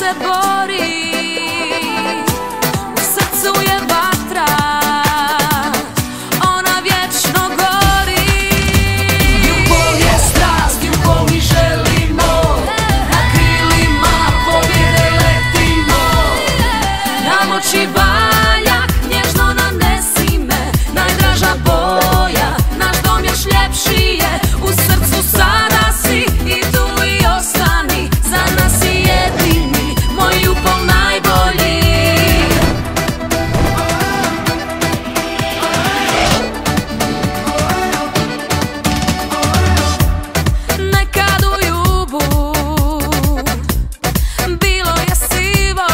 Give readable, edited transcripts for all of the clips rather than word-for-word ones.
se bori, u srcu je vatra, ona vječno gori. Ljubav je strast, ljubav mi želimo, na krilima pobjede letimo. Namoči valjak, nježno nanesi me, najdraža boja, naš dom još ljepši je, u srcu sada si i tu i ostani, za nas si jedini, moj upol najbolji. Nekad u ljubu bilo je sivo,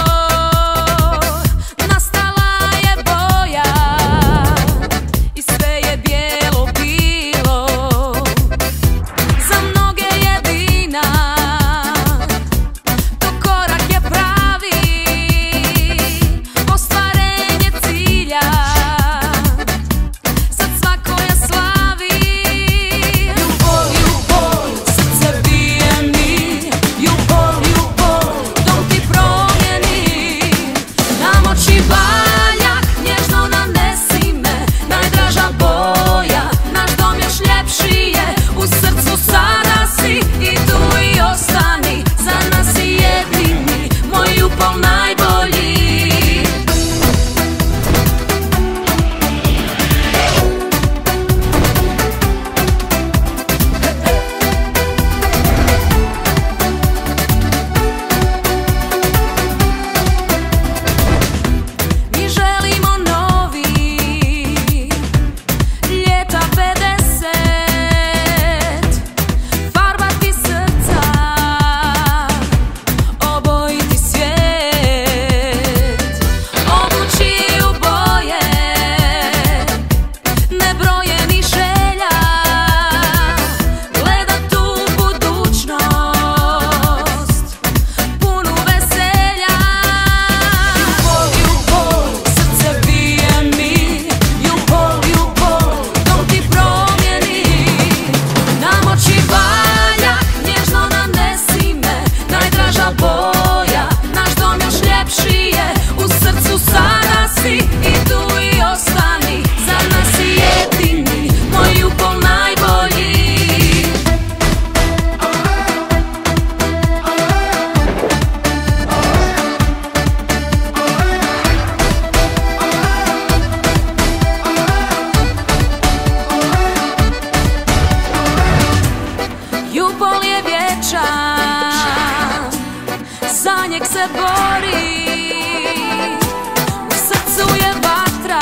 nastala je boja i sve je bijelo bilo. Za mnoge jedina, to korak je pravi, ostvarenje cilja, sad svako je slavi. Ljubav, ljubav, Srce bije mi, ljubav, ljubav, dom ti promijeni. Namoči valjak, nježno nanesi me, najdraža boja, naš dom još ljepši je, u srcu sada si i tu i ostani, za nas si jedini, moj upol najbolji. Mi želimo novi, ljeta 50, farbati srca, obojiti svijet, obući u boje, nebrojenih želja, gledat u budućnost, punu veselja. ljubav, ljubav, Srce bije mi, ljubav, ljubav, dom ti promijeni. Namoči valjak, nježno nanesi me, najdraža boja, naš dom još ljepši je, u srcu sada si i tu i ostani, za nas si jedini, moj upol najbolji. Upol je vječan, za njeg se bori, u srcu je vatra,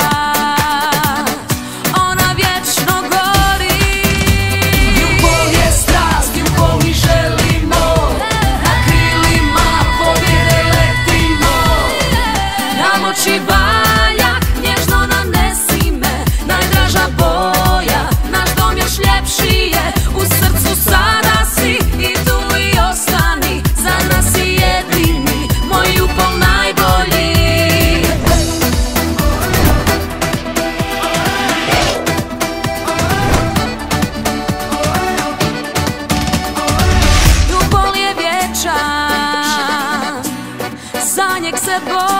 ona vječno gori. ljubav je strast, ljubav mi želimo, na krilima pobjede letimo. Namoči valjak, nježno nanesi me, najdraža boja, naš dom još ljepši je, u srcu sada si i tu i ostani, za nas si jedini, moj upol najbolji. Upol je vječan, za njeg se bori.